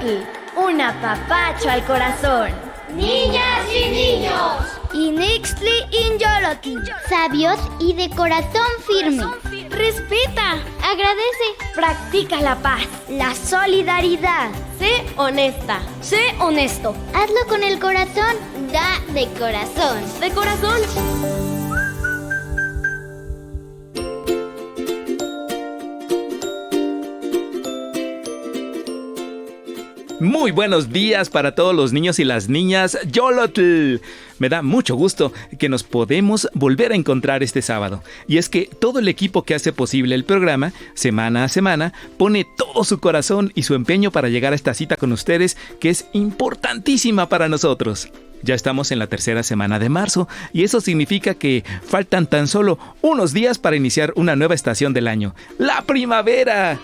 Yolotl, un apapacho al corazón. Niñas y niños, Inixtli Inyolotl, sabios y de corazón firme. Respeta, agradece, practica la paz, la solidaridad. sé honesta, sé honesto. Hazlo con el corazón, da de corazón. De corazón. Muy buenos días para todos los niños y las niñas Yolotl. Me da mucho gusto que nos podemos volver a encontrar este sábado. Y es que todo el equipo que hace posible el programa, semana a semana, pone todo su corazón y su empeño para llegar a esta cita con ustedes, que es importantísima para nosotros. Ya estamos en la tercera semana de marzo y eso significa que faltan tan solo unos días para iniciar una nueva estación del año, la primavera.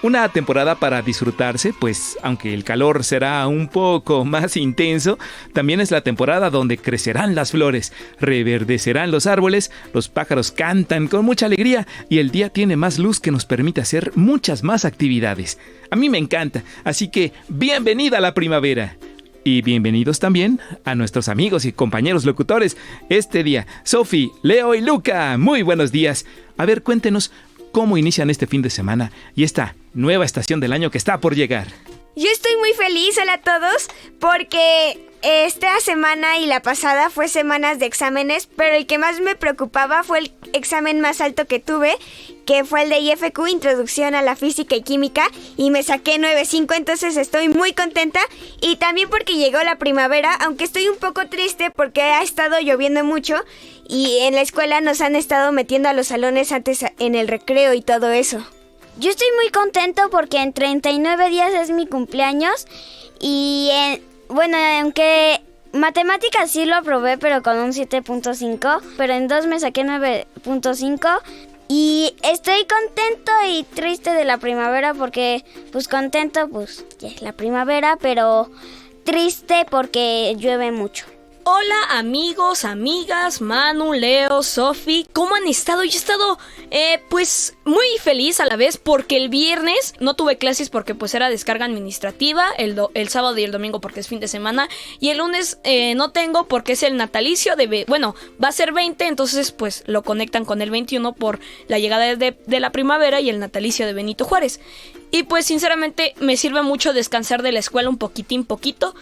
Una temporada para disfrutarse, pues aunque el calor será un poco más intenso, también es la temporada donde crecerán las flores, reverdecerán los árboles, los pájaros cantan con mucha alegría y el día tiene más luz que nos permite hacer muchas más actividades. A mí me encanta, así que bienvenida a la primavera. Y bienvenidos también a nuestros amigos y compañeros locutores. Este día, Sofi, Leo y Luca, muy buenos días. A ver, cuéntenos cómo inician este fin de semana y esta nueva estación del año que está por llegar. Yo estoy muy feliz, hola a todos, porque esta semana y la pasada fue semanas de exámenes, pero el que más me preocupaba fue el examen más alto que tuve, que fue el de IFQ, Introducción a la Física y Química, y me saqué 9.5, entonces estoy muy contenta, y también porque llegó la primavera, aunque estoy un poco triste porque ha estado lloviendo mucho, y en la escuela nos han estado metiendo a los salones antes en el recreo y todo eso. Yo estoy muy contento porque en 39 días es mi cumpleaños y bueno, aunque matemáticas sí lo aprobé, pero con un 7.5, pero en 2 me saqué 9.5 y estoy contento y triste de la primavera porque, pues contento, pues ya es la primavera, pero triste porque llueve mucho. Hola amigos, amigas, Manu, Leo, Sofi, ¿cómo han estado? Yo he estado pues muy feliz a la vez porque el viernes no tuve clases porque pues era descarga administrativa, el sábado y el domingo porque es fin de semana y el lunes no tengo porque es el natalicio bueno, va a ser 20, entonces pues lo conectan con el 21 por la llegada de la primavera y el natalicio de Benito Juárez. Y pues sinceramente me sirve mucho descansar de la escuela un poquito.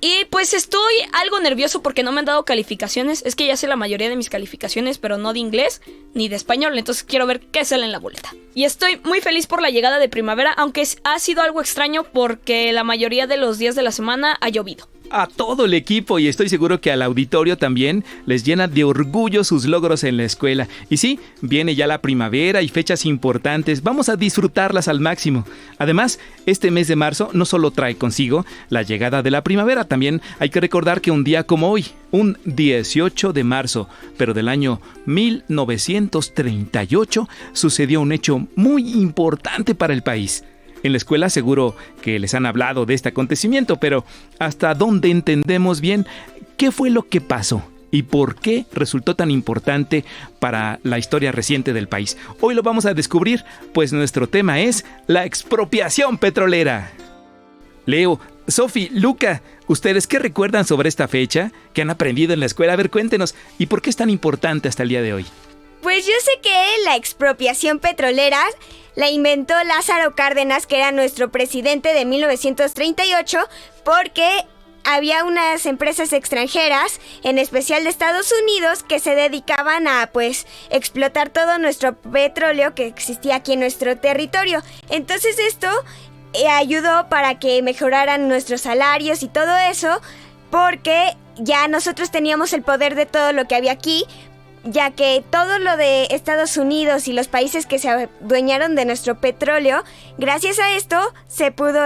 Y pues estoy algo nervioso porque no me han dado calificaciones. Es que ya sé la mayoría de mis calificaciones, pero no de inglés ni de español. Entonces quiero ver qué sale en la boleta. Y estoy muy feliz por la llegada de primavera, aunque ha sido algo extraño porque la mayoría de los días de la semana ha llovido. A todo el equipo y estoy seguro que al auditorio también les llena de orgullo sus logros en la escuela. Y sí, viene ya la primavera y fechas importantes, vamos a disfrutarlas al máximo. Además, este mes de marzo no solo trae consigo la llegada de la primavera, también hay que recordar que un día como hoy, un 18 de marzo, pero del año 1938, sucedió un hecho muy importante para el país. En la escuela seguro que les han hablado de este acontecimiento, pero ¿hasta dónde entendemos bien qué fue lo que pasó y por qué resultó tan importante para la historia reciente del país? Hoy lo vamos a descubrir, pues nuestro tema es la expropiación petrolera. Leo, Sofi, Luca, ¿ustedes qué recuerdan sobre esta fecha? ¿Qué han aprendido en la escuela? A ver, cuéntenos, ¿y por qué es tan importante hasta el día de hoy? Pues yo sé que la expropiación petrolera la inventó Lázaro Cárdenas, que era nuestro presidente de 1938, porque había unas empresas extranjeras, en especial de Estados Unidos, que se dedicaban a, pues, explotar todo nuestro petróleo que existía aquí en nuestro territorio. Entonces esto ayudó para que mejoraran nuestros salarios y todo eso, porque ya nosotros teníamos el poder de todo lo que había aquí, ya que todo lo de Estados Unidos y los países que se adueñaron de nuestro petróleo, gracias a esto se pudo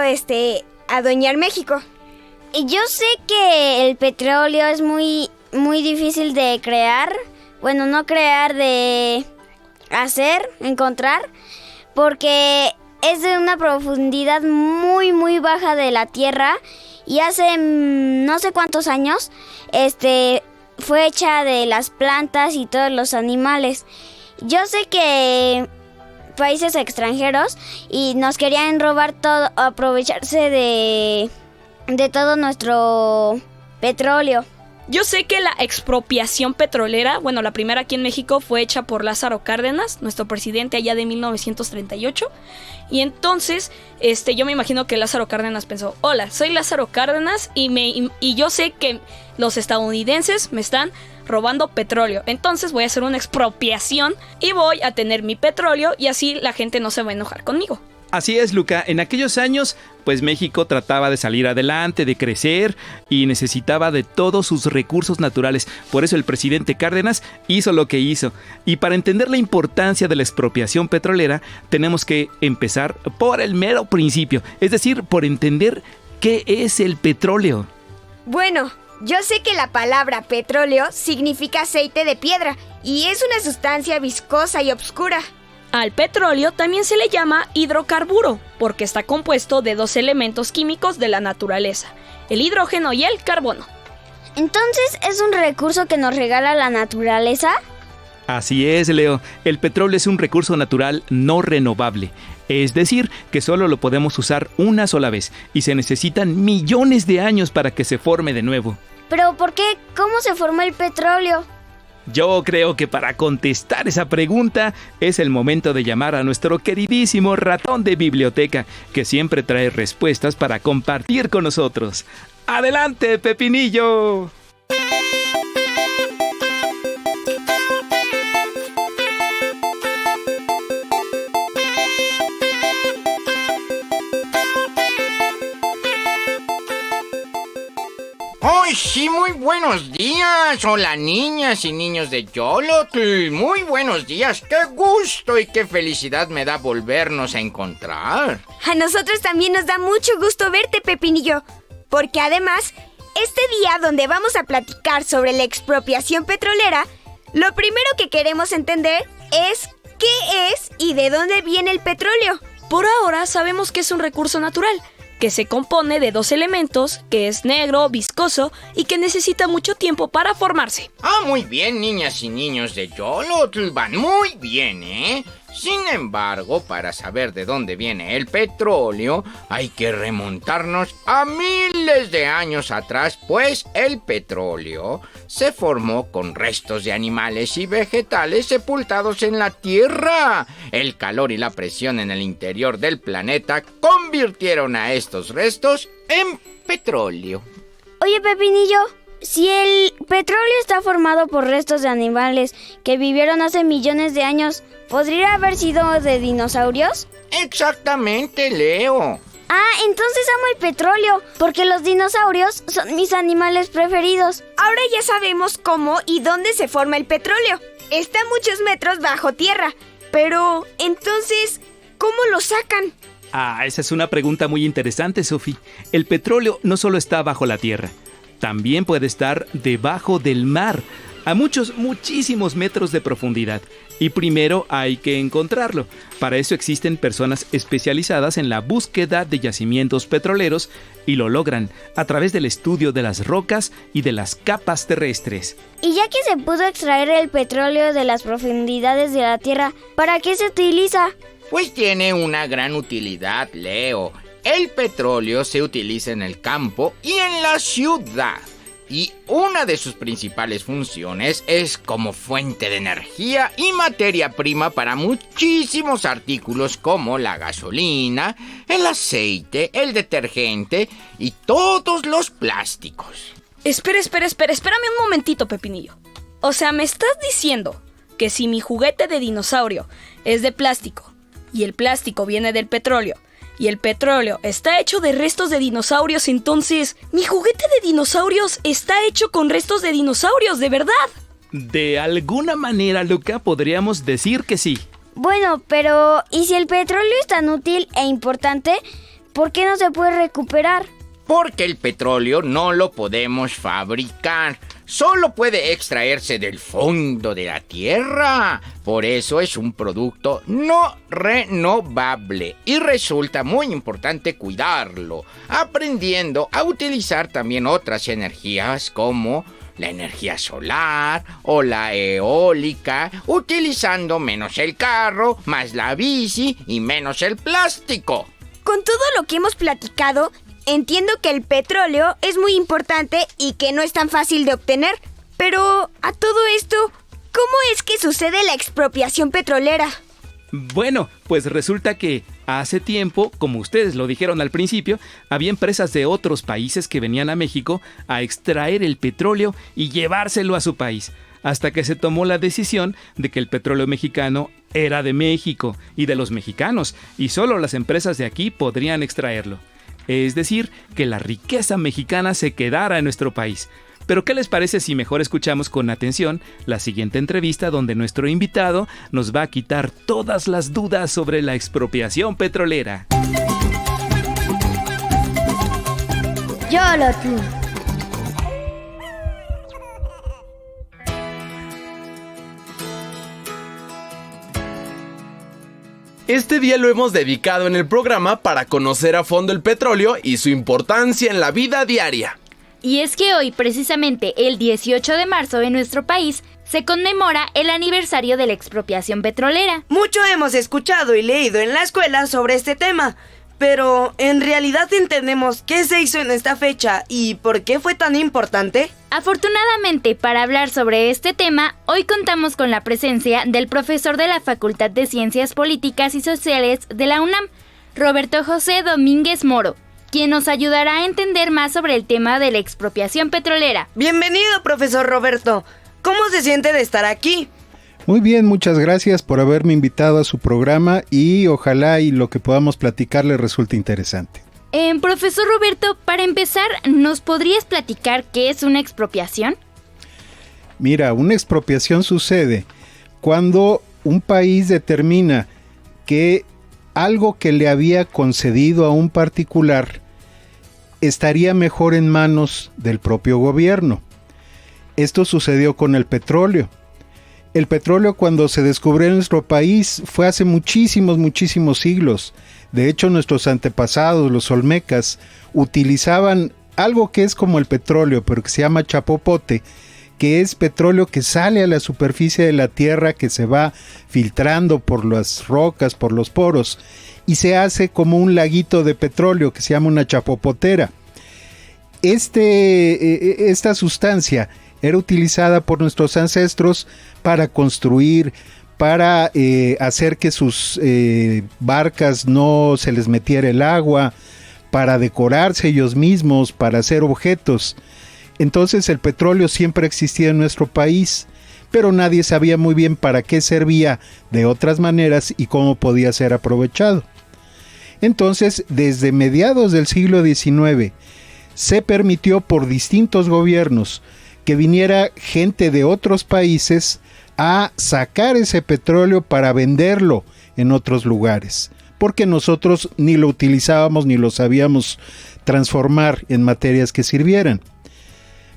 adueñar México. Y yo sé que el petróleo es muy, muy difícil de crear, bueno, no crear, de hacer, encontrar, porque es de una profundidad muy, muy baja de la tierra y hace no sé cuántos años, fue hecha de las plantas y todos los animales. Yo sé que países extranjeros y nos querían robar todo, aprovecharse de todo nuestro petróleo. Yo sé que la expropiación petrolera, bueno, la primera aquí en México fue hecha por Lázaro Cárdenas, nuestro presidente allá de 1938. Y entonces, yo me imagino que Lázaro Cárdenas pensó, hola, soy Lázaro Cárdenas y yo sé que los estadounidenses me están robando petróleo. Entonces voy a hacer una expropiación y voy a tener mi petróleo y así la gente no se va a enojar conmigo. Así es, Luca. En aquellos años, pues México trataba de salir adelante, de crecer y necesitaba de todos sus recursos naturales. Por eso el presidente Cárdenas hizo lo que hizo. Y para entender la importancia de la expropiación petrolera, tenemos que empezar por el mero principio, es decir, por entender qué es el petróleo. Bueno, yo sé que la palabra petróleo significa aceite de piedra y es una sustancia viscosa y oscura. Al petróleo también se le llama hidrocarburo, porque está compuesto de 2 elementos químicos de la naturaleza, el hidrógeno y el carbono. Entonces, ¿es un recurso que nos regala la naturaleza? Así es, Leo. El petróleo es un recurso natural no renovable. Es decir, que solo lo podemos usar una sola vez y se necesitan millones de años para que se forme de nuevo. ¿Pero por qué? ¿Cómo se forma el petróleo? Yo creo que para contestar esa pregunta es el momento de llamar a nuestro queridísimo ratón de biblioteca, que siempre trae respuestas para compartir con nosotros. ¡Adelante, Pepinillo! ¡Ay, sí! Muy buenos días. Hola, niñas y niños de Yolotl. Muy buenos días. ¡Qué gusto y qué felicidad me da volvernos a encontrar! A nosotros también nos da mucho gusto verte, Pepinillo, porque además, este día donde vamos a platicar sobre la expropiación petrolera, lo primero que queremos entender es qué es y de dónde viene el petróleo. Por ahora sabemos que es un recurso natural, que se compone de 2 elementos, que es negro, viscoso y que necesita mucho tiempo para formarse. Ah, muy bien, niñas y niños de Yolotl. Van muy bien, ¿eh? Sin embargo, para saber de dónde viene el petróleo, hay que remontarnos a miles de años atrás, pues el petróleo se formó con restos de animales y vegetales sepultados en la tierra. El calor y la presión en el interior del planeta convirtieron a estos restos en petróleo. Oye, Pepinillo, si el petróleo está formado por restos de animales que vivieron hace millones de años, ¿podría haber sido de dinosaurios? Exactamente, Leo. Ah, entonces amo el petróleo, porque los dinosaurios son mis animales preferidos. Ahora ya sabemos cómo y dónde se forma el petróleo. Está a muchos metros bajo tierra, pero entonces, ¿cómo lo sacan? Ah, esa es una pregunta muy interesante, Sophie. El petróleo no solo está bajo la tierra, también puede estar debajo del mar, a muchísimos metros de profundidad. Y primero hay que encontrarlo. Para eso existen personas especializadas en la búsqueda de yacimientos petroleros y lo logran a través del estudio de las rocas y de las capas terrestres. Y ya que se pudo extraer el petróleo de las profundidades de la tierra, ¿para qué se utiliza? Pues tiene una gran utilidad, Leo. El petróleo se utiliza en el campo y en la ciudad. Y una de sus principales funciones es como fuente de energía y materia prima para muchísimos artículos como la gasolina, el aceite, el detergente y todos los plásticos. Espérame un momentito, Pepinillo. O sea, ¿me estás diciendo que si mi juguete de dinosaurio es de plástico y el plástico viene del petróleo y el petróleo está hecho de restos de dinosaurios, entonces mi juguete de dinosaurios está hecho con restos de dinosaurios, de verdad? De alguna manera, Luca, podríamos decir que sí. Bueno, pero ¿y si el petróleo es tan útil e importante, por qué no se puede recuperar? Porque el petróleo no lo podemos fabricar. Solo puede extraerse del fondo de la tierra. Por eso es un producto no renovable y resulta muy importante cuidarlo, aprendiendo a utilizar también otras energías como la energía solar o la eólica, utilizando menos el carro, más la bici y menos el plástico. Con todo lo que hemos platicado, entiendo que el petróleo es muy importante y que no es tan fácil de obtener. Pero, a todo esto, ¿cómo es que sucede la expropiación petrolera? Bueno, pues resulta que hace tiempo, como ustedes lo dijeron al principio, había empresas de otros países que venían a México a extraer el petróleo y llevárselo a su país, hasta que se tomó la decisión de que el petróleo mexicano era de México y de los mexicanos, y solo las empresas de aquí podrían extraerlo. Es decir, que la riqueza mexicana se quedara en nuestro país. Pero ¿qué les parece si mejor escuchamos con atención la siguiente entrevista donde nuestro invitado nos va a quitar todas las dudas sobre la expropiación petrolera? Yolotl. Este día lo hemos dedicado en el programa para conocer a fondo el petróleo y su importancia en la vida diaria. Y es que hoy, precisamente el 18 de marzo en nuestro país, se conmemora el aniversario de la expropiación petrolera. Mucho hemos escuchado y leído en la escuela sobre este tema, pero ¿en realidad entendemos qué se hizo en esta fecha y por qué fue tan importante? Afortunadamente, para hablar sobre este tema, hoy contamos con la presencia del profesor de la Facultad de Ciencias Políticas y Sociales de la UNAM, Roberto José Domínguez Moro, quien nos ayudará a entender más sobre el tema de la expropiación petrolera. Bienvenido, profesor Roberto. ¿Cómo se siente de estar aquí? Muy bien, muchas gracias por haberme invitado a su programa y ojalá y lo que podamos platicar le resulte interesante. Profesor Roberto, para empezar, ¿nos podrías platicar qué es una expropiación? Mira, una expropiación sucede cuando un país determina que algo que le había concedido a un particular estaría mejor en manos del propio gobierno. Esto sucedió con el petróleo. El petróleo, cuando se descubrió en nuestro país, fue hace muchísimos siglos. De hecho, nuestros antepasados, los olmecas, utilizaban algo que es como el petróleo, pero que se llama chapopote, que es petróleo que sale a la superficie de la tierra, que se va filtrando por las rocas, por los poros, y se hace como un laguito de petróleo que se llama una chapopotera. Esta sustancia era utilizada por nuestros ancestros para construir, para hacer que sus barcas no se les metiera el agua, para decorarse ellos mismos, para hacer objetos. Entonces el petróleo siempre existía en nuestro país, pero nadie sabía muy bien para qué servía de otras maneras y cómo podía ser aprovechado. Entonces, desde mediados del siglo XIX, se permitió por distintos gobiernos que viniera gente de otros países a sacar ese petróleo para venderlo en otros lugares, porque nosotros ni lo utilizábamos ni lo sabíamos transformar en materias que sirvieran.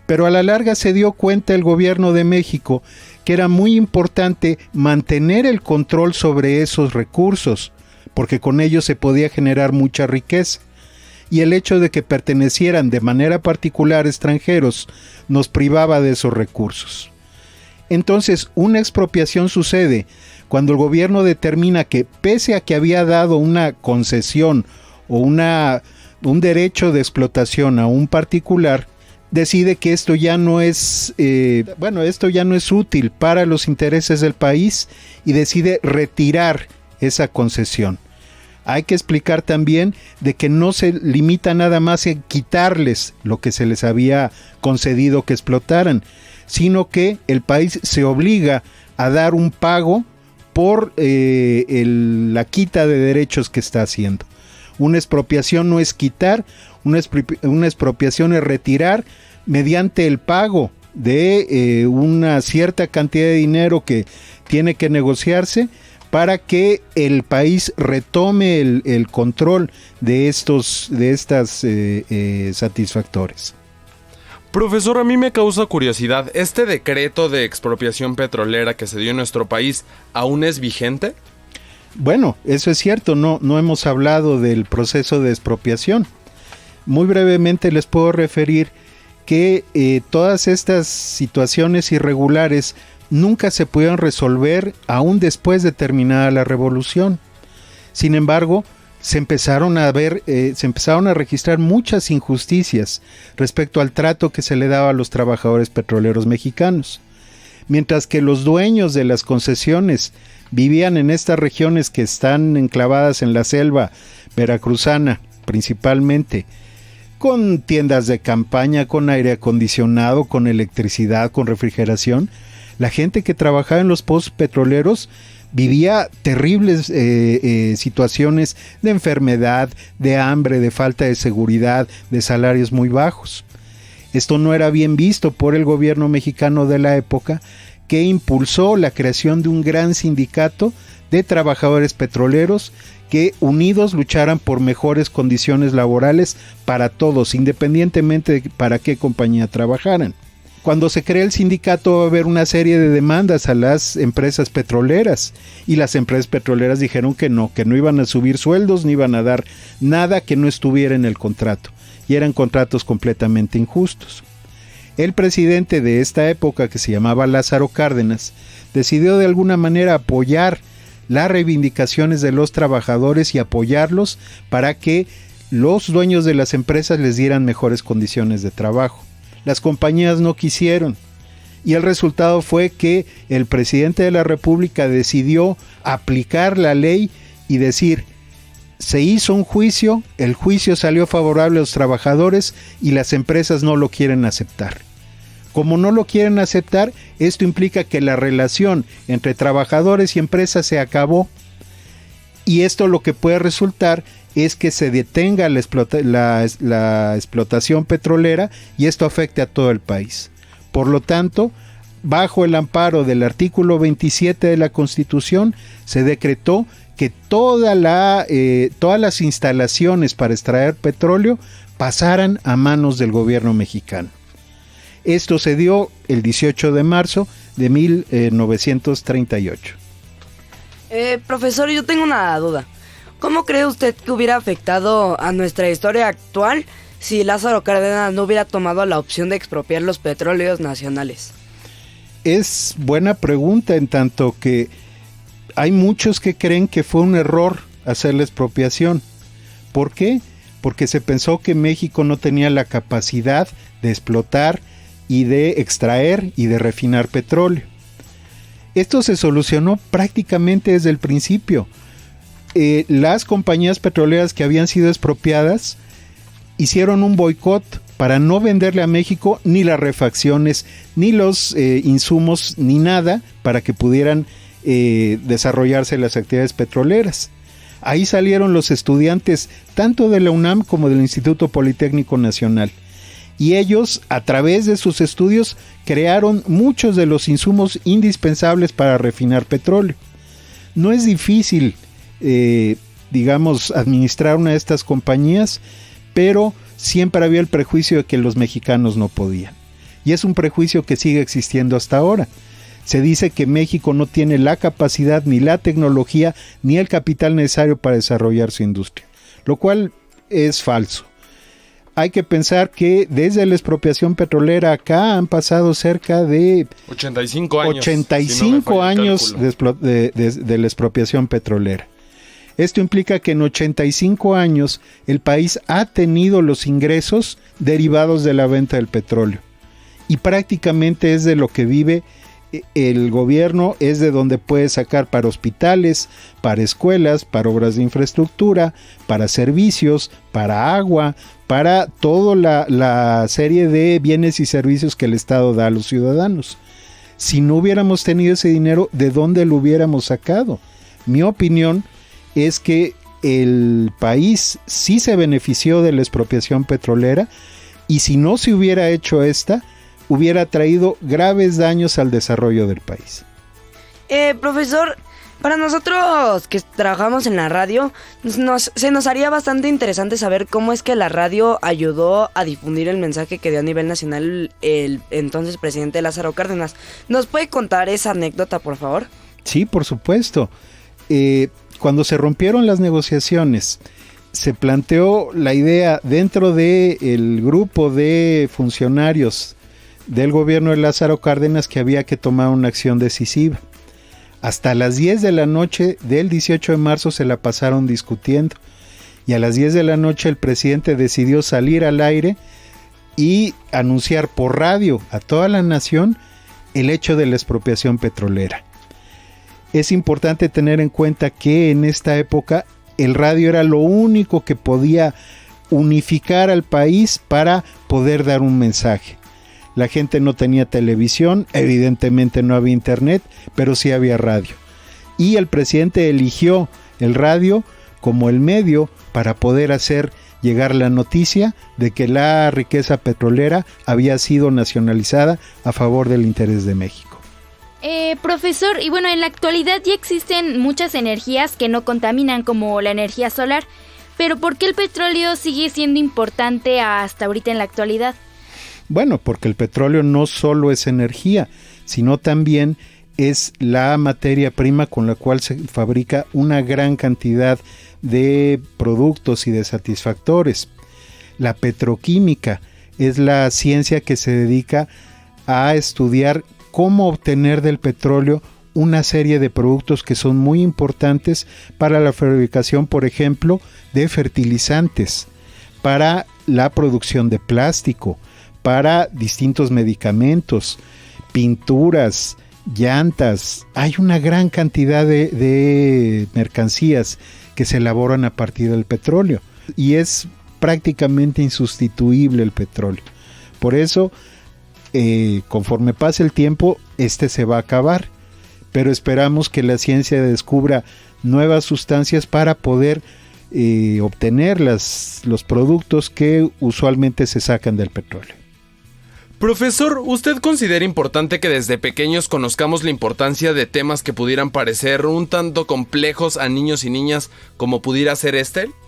Pero a la larga se dio cuenta el gobierno de México que era muy importante mantener el control sobre esos recursos, porque con ellos se podía generar mucha riqueza. Y el hecho de que pertenecieran de manera particular a extranjeros nos privaba de esos recursos. Entonces, una expropiación sucede cuando el gobierno determina que, pese a que había dado una concesión o un derecho de explotación a un particular, decide que esto ya no es útil para los intereses del país y decide retirar esa concesión. Hay que explicar también de que no se limita nada más en quitarles lo que se les había concedido que explotaran, sino que el país se obliga a dar un pago por la quita de derechos que está haciendo. Una expropiación no es quitar, una expropiación es retirar mediante el pago de una cierta cantidad de dinero que tiene que negociarse para que el país retome el control de estas satisfactores. Profesor, a mí me causa curiosidad, ¿este decreto de expropiación petrolera que se dio en nuestro país aún es vigente? Bueno, eso es cierto, no hemos hablado del proceso de expropiación. Muy brevemente les puedo referir que todas estas situaciones irregulares nunca se pudieron resolver aún después de terminada la revolución. Sin embargo, se empezaron a registrar muchas injusticias respecto al trato que se le daba a los trabajadores petroleros mexicanos. Mientras que los dueños de las concesiones vivían en estas regiones que están enclavadas en la selva veracruzana, principalmente, con tiendas de campaña, con aire acondicionado, con electricidad, con refrigeración, la gente que trabajaba en los pozos petroleros vivía terribles situaciones de enfermedad, de hambre, de falta de seguridad, de salarios muy bajos. Esto no era bien visto por el gobierno mexicano de la época, que impulsó la creación de un gran sindicato de trabajadores petroleros que unidos lucharan por mejores condiciones laborales para todos, independientemente de para qué compañía trabajaran. Cuando se crea el sindicato va a haber una serie de demandas a las empresas petroleras, y las empresas petroleras dijeron que no iban a subir sueldos, ni iban a dar nada que no estuviera en el contrato, y eran contratos completamente injustos. El presidente de esta época, que se llamaba Lázaro Cárdenas, decidió de alguna manera apoyar las reivindicaciones de los trabajadores y apoyarlos para que los dueños de las empresas les dieran mejores condiciones de trabajo. Las compañías no quisieron, y el resultado fue que el presidente de la República decidió aplicar la ley y decir: se hizo un juicio, el juicio salió favorable a los trabajadores y las empresas no lo quieren aceptar. Como no lo quieren aceptar, esto implica que la relación entre trabajadores y empresas se acabó, y esto lo que puede resultar es que se detenga la explotación petrolera, y esto afecte a todo el país. Por lo tanto, bajo el amparo del artículo 27 de la Constitución, se decretó que todas las instalaciones para extraer petróleo pasaran a manos del gobierno mexicano. Esto se dio el 18 de marzo de 1938. Profesor, yo tengo una duda. ¿Cómo cree usted que hubiera afectado a nuestra historia actual si Lázaro Cárdenas no hubiera tomado la opción de expropiar los petróleos nacionales? Es buena pregunta, en tanto que hay muchos que creen que fue un error hacer la expropiación. ¿Por qué? Porque se pensó que México no tenía la capacidad de explotar y de extraer y de refinar petróleo. Esto se solucionó prácticamente desde el principio. Las compañías petroleras que habían sido expropiadas hicieron un boicot para no venderle a México ni las refacciones, ni los insumos, ni nada para que pudieran desarrollarse las actividades petroleras. Ahí salieron los estudiantes tanto de la UNAM como del Instituto Politécnico Nacional, y ellos, a través de sus estudios, crearon muchos de los insumos indispensables para refinar petróleo. No es difícil administrar una de estas compañías, pero siempre había el prejuicio de que los mexicanos no podían. Y es un prejuicio que sigue existiendo hasta ahora. Se dice que México no tiene la capacidad, ni la tecnología, ni el capital necesario para desarrollar su industria, lo cual es falso. Hay que pensar que desde la expropiación petrolera acá han pasado cerca de 85 años, 85 años de la expropiación petrolera. Esto implica que en 85 años el país ha tenido los ingresos derivados de la venta del petróleo, y prácticamente es de lo que vive el gobierno, es de donde puede sacar para hospitales, para escuelas, para obras de infraestructura, para servicios, para agua, para toda la serie de bienes y servicios que el Estado da a los ciudadanos. Si no hubiéramos tenido ese dinero, ¿de dónde lo hubiéramos sacado? Mi opinión es que el país sí se benefició de la expropiación petrolera, y si no se hubiera hecho esta, hubiera traído graves daños al desarrollo del país. Profesor, para nosotros que trabajamos en la radio, se nos haría bastante interesante saber cómo es que la radio ayudó a difundir el mensaje que dio a nivel nacional el entonces presidente Lázaro Cárdenas. ¿Nos puede contar esa anécdota, por favor? Sí, por supuesto. Cuando se rompieron las negociaciones se planteó la idea dentro del grupo de funcionarios del gobierno de Lázaro Cárdenas que había que tomar una acción decisiva. Hasta las 10 de la noche del 18 de marzo se la pasaron discutiendo y a las 10 de la noche el presidente decidió salir al aire y anunciar por radio a toda la nación el hecho de la expropiación petrolera. Es importante tener en cuenta que en esta época el radio era lo único que podía unificar al país para poder dar un mensaje. La gente no tenía televisión, evidentemente no había internet, pero sí había radio. Y el presidente eligió el radio como el medio para poder hacer llegar la noticia de que la riqueza petrolera había sido nacionalizada a favor del interés de México. Profesor, y bueno, en la actualidad ya existen muchas energías que no contaminan, como la energía solar, pero ¿por qué el petróleo sigue siendo importante hasta ahorita en la actualidad? Bueno, porque el petróleo no solo es energía, sino también es la materia prima con la cual se fabrica una gran cantidad de productos y de satisfactores. La petroquímica es la ciencia que se dedica a estudiar cómo obtener del petróleo una serie de productos que son muy importantes para la fabricación, por ejemplo, de fertilizantes, para la producción de plástico, para distintos medicamentos, pinturas, llantas. Hay una gran cantidad de mercancías que se elaboran a partir del petróleo y es prácticamente insustituible el petróleo. Por eso, conforme pase el tiempo, se va a acabar, pero esperamos que la ciencia descubra nuevas sustancias para poder obtener los productos que usualmente se sacan del petróleo. Profesor, ¿usted considera importante que desde pequeños conozcamos la importancia de temas que pudieran parecer un tanto complejos a niños y niñas como pudiera ser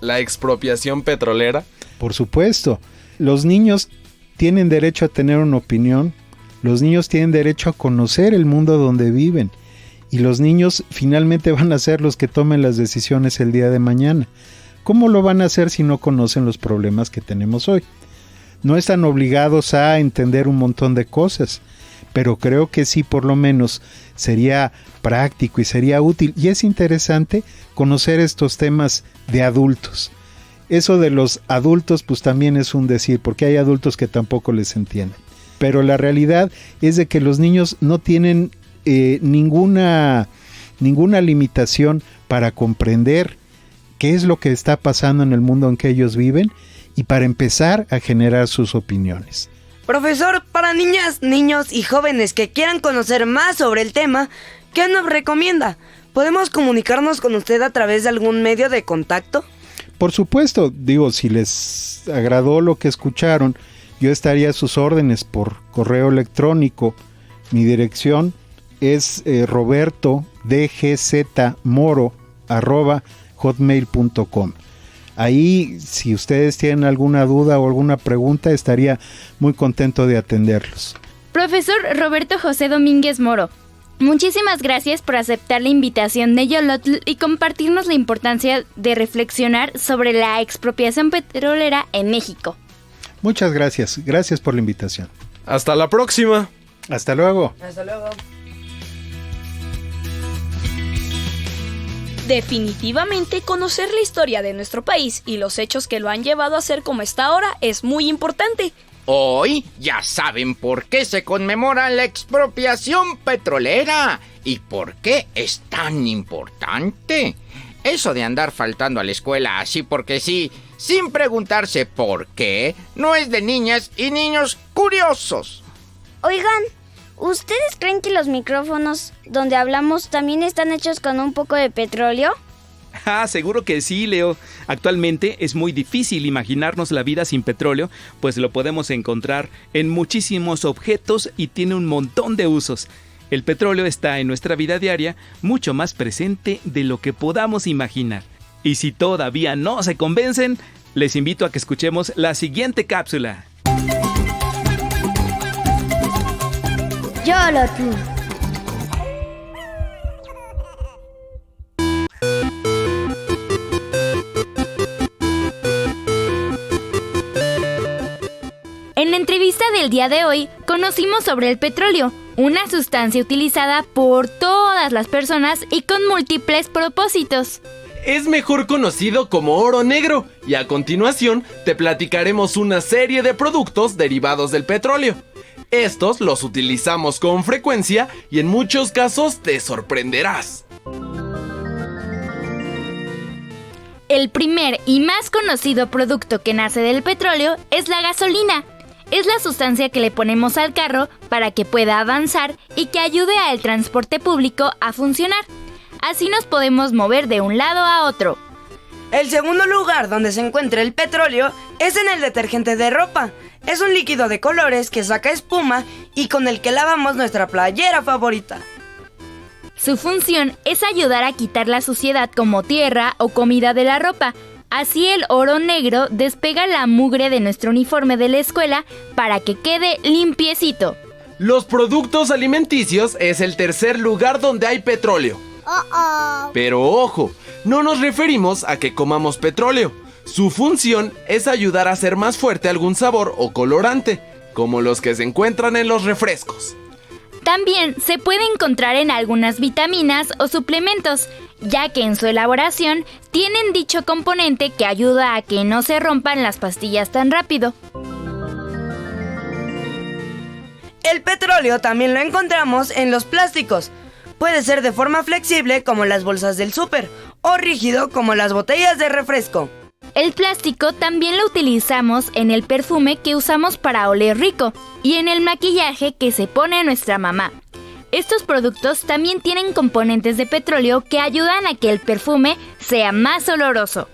la expropiación petrolera? Por supuesto, los niños tienen derecho a tener una opinión, los niños tienen derecho a conocer el mundo donde viven y los niños finalmente van a ser los que tomen las decisiones el día de mañana. ¿Cómo lo van a hacer si no conocen los problemas que tenemos hoy? No están obligados a entender un montón de cosas, pero creo que sí, por lo menos sería práctico y sería útil. Y es interesante conocer estos temas de adultos. Eso de los adultos pues también es un decir, porque hay adultos que tampoco les entienden. Pero la realidad es de que los niños no tienen ninguna limitación para comprender qué es lo que está pasando en el mundo en que ellos viven y para empezar a generar sus opiniones. Profesor, para niñas, niños y jóvenes que quieran conocer más sobre el tema, ¿qué nos recomienda? ¿Podemos comunicarnos con usted a través de algún medio de contacto? Por supuesto, si les agradó lo que escucharon, yo estaría a sus órdenes por correo electrónico. Mi dirección es robertodgzmoro@hotmail.com. Ahí, si ustedes tienen alguna duda o alguna pregunta, estaría muy contento de atenderlos. Profesor Roberto José Domínguez Moro, muchísimas gracias por aceptar la invitación de Yolotl y compartirnos la importancia de reflexionar sobre la expropiación petrolera en México. Muchas gracias. Gracias por la invitación. Hasta la próxima. Hasta luego. Hasta luego. Definitivamente conocer la historia de nuestro país y los hechos que lo han llevado a ser como está ahora es muy importante. Hoy ya saben por qué se conmemora la expropiación petrolera y por qué es tan importante. Eso de andar faltando a la escuela así porque sí, sin preguntarse por qué, no es de niñas y niños curiosos. Oigan, ¿ustedes creen que los micrófonos donde hablamos también están hechos con un poco de petróleo? Seguro que sí, Leo. Actualmente es muy difícil imaginarnos la vida sin petróleo, pues lo podemos encontrar en muchísimos objetos y tiene un montón de usos. El petróleo está en nuestra vida diaria mucho más presente de lo que podamos imaginar. Y si todavía no se convencen, les invito a que escuchemos la siguiente cápsula. Yolotl. del día de hoy conocimos sobre el petróleo, una sustancia utilizada por todas las personas y con múltiples propósitos. Es mejor conocido como oro negro, y a continuación te platicaremos una serie de productos derivados del petróleo. Estos los utilizamos con frecuencia y en muchos casos te sorprenderás. El primer y más conocido producto que nace del petróleo es la gasolina. Es la sustancia que le ponemos al carro para que pueda avanzar y que ayude al transporte público a funcionar. Así nos podemos mover de un lado a otro. El segundo lugar donde se encuentra el petróleo es en el detergente de ropa. Es un líquido de colores que saca espuma y con el que lavamos nuestra playera favorita. Su función es ayudar a quitar la suciedad como tierra o comida de la ropa. Así el oro negro despega la mugre de nuestro uniforme de la escuela para que quede limpiecito. Los productos alimenticios es el tercer lugar donde hay petróleo. Pero ojo, no nos referimos a que comamos petróleo. Su función es ayudar a hacer más fuerte algún sabor o colorante, como los que se encuentran en los refrescos. También se puede encontrar en algunas vitaminas o suplementos, ya que en su elaboración tienen dicho componente que ayuda a que no se rompan las pastillas tan rápido. El petróleo también lo encontramos en los plásticos. Puede ser de forma flexible como las bolsas del súper o rígido como las botellas de refresco. El plástico también lo utilizamos en el perfume que usamos para oler rico y en el maquillaje que se pone nuestra mamá. Estos productos también tienen componentes de petróleo que ayudan a que el perfume sea más oloroso.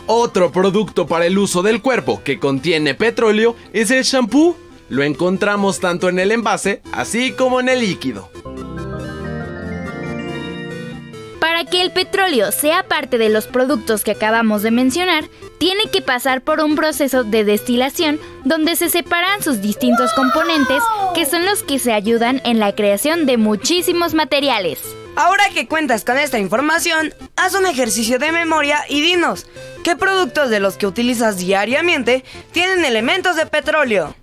Otro producto para el uso del cuerpo que contiene petróleo es el shampoo. Lo encontramos tanto en el envase así como en el líquido. Para que el petróleo sea parte de los productos que acabamos de mencionar, tiene que pasar por un proceso de destilación donde se separan sus distintos componentes, que son los que se ayudan en la creación de muchísimos materiales. Ahora que cuentas con esta información, haz un ejercicio de memoria y dinos, ¿qué productos de los que utilizas diariamente tienen elementos de petróleo?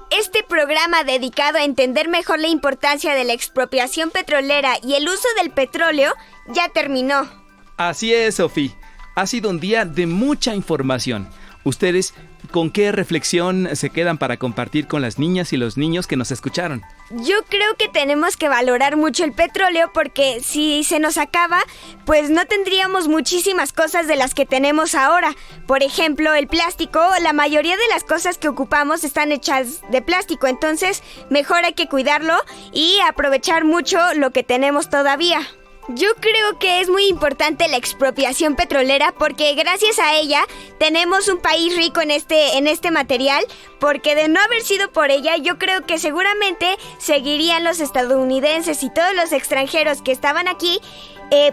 Este programa dedicado a entender mejor la importancia de la expropiación petrolera y el uso del petróleo ya terminó. Así es, Sofi. Ha sido un día de mucha información. ¿Ustedes con qué reflexión se quedan para compartir con las niñas y los niños que nos escucharon? Yo creo que tenemos que valorar mucho el petróleo porque si se nos acaba, pues no tendríamos muchísimas cosas de las que tenemos ahora. Por ejemplo, el plástico, la mayoría de las cosas que ocupamos están hechas de plástico, entonces mejor hay que cuidarlo y aprovechar mucho lo que tenemos todavía. Yo creo que es muy importante la expropiación petrolera porque gracias a ella tenemos un país rico en este material, porque de no haber sido por ella yo creo que seguramente seguirían los estadounidenses y todos los extranjeros que estaban aquí,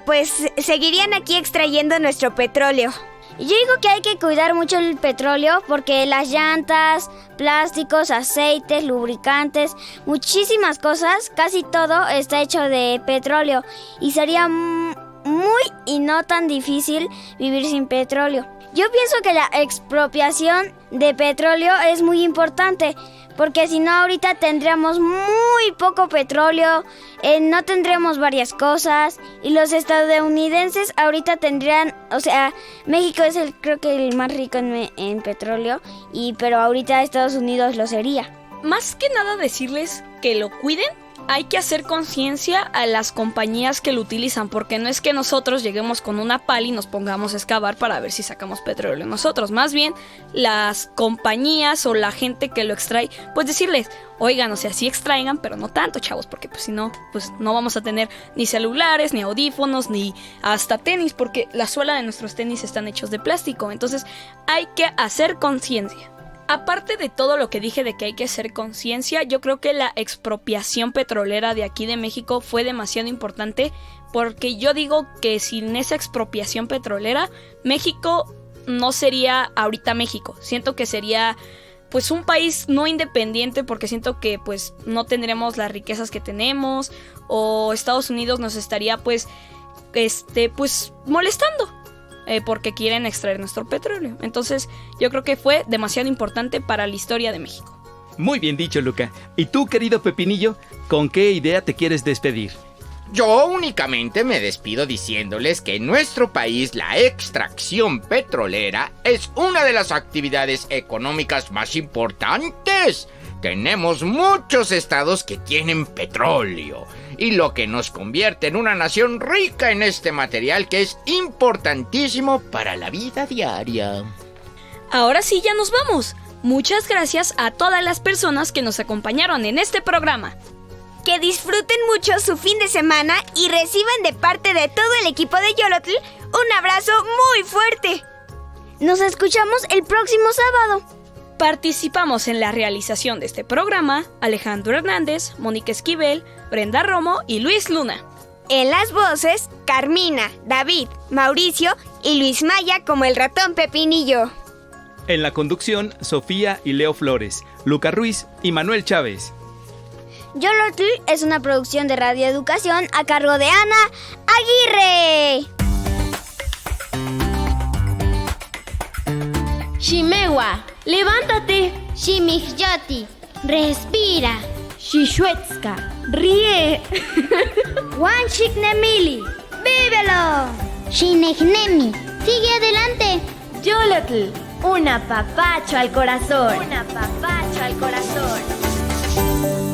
pues seguirían aquí extrayendo nuestro petróleo. Yo digo que hay que cuidar mucho el petróleo porque las llantas, plásticos, aceites, lubricantes, muchísimas cosas, casi todo está hecho de petróleo y sería muy y no tan difícil vivir sin petróleo. Yo pienso que la expropiación de petróleo es muy importante porque si no ahorita tendríamos muy poco petróleo, no tendremos varias cosas y los estadounidenses ahorita tendrían, o sea, México es creo que el más rico en petróleo, pero ahorita Estados Unidos lo sería. Más que nada decirles que lo cuiden. Hay que hacer conciencia a las compañías que lo utilizan, porque no es que nosotros lleguemos con una pala y nos pongamos a excavar para ver si sacamos petróleo nosotros. Más bien, las compañías o la gente que lo extrae, pues decirles, oigan, o sea, sí extraigan, pero no tanto, chavos, porque pues si no, pues no vamos a tener ni celulares, ni audífonos, ni hasta tenis, porque la suela de nuestros tenis están hechos de plástico. Entonces, hay que hacer conciencia. Aparte de todo lo que dije de que hay que hacer conciencia, yo creo que la expropiación petrolera de aquí de México fue demasiado importante, porque yo digo que sin esa expropiación petrolera, México no sería ahorita México. Siento que sería pues un país no independiente, porque siento que pues no tendremos las riquezas que tenemos, o Estados Unidos nos estaría pues pues molestando. Porque quieren extraer nuestro petróleo. Entonces, yo creo que fue demasiado importante para la historia de México. Muy bien dicho, Luca. ¿Y tú, querido Pepinillo, con qué idea te quieres despedir? Yo únicamente me despido diciéndoles que en nuestro país la extracción petrolera es una de las actividades económicas más importantes. Tenemos muchos estados que tienen petróleo, y lo que nos convierte en una nación rica en este material que es importantísimo para la vida diaria. Ahora sí, ya nos vamos. Muchas gracias a todas las personas que nos acompañaron en este programa. Que disfruten mucho su fin de semana y reciban de parte de todo el equipo de Yolotl un abrazo muy fuerte. Nos escuchamos el próximo sábado. Participamos en la realización de este programa Alejandro Hernández, Mónica Esquivel, Brenda Romo y Luis Luna. En las voces, Carmina, David, Mauricio y Luis Maya como el ratón Pepinillo. En la conducción, Sofía y Leo Flores, Luca Ruiz y Manuel Chávez. Yolotl es una producción de Radio Educación a cargo de Ana Aguirre. Shimewa, levántate. Shimijyati, respira. Shishuetska, ríe. Wanchiknemili, vívelo. Shinegnemi, sigue adelante. Yolotl, un apapacho al corazón. Un apapacho al corazón.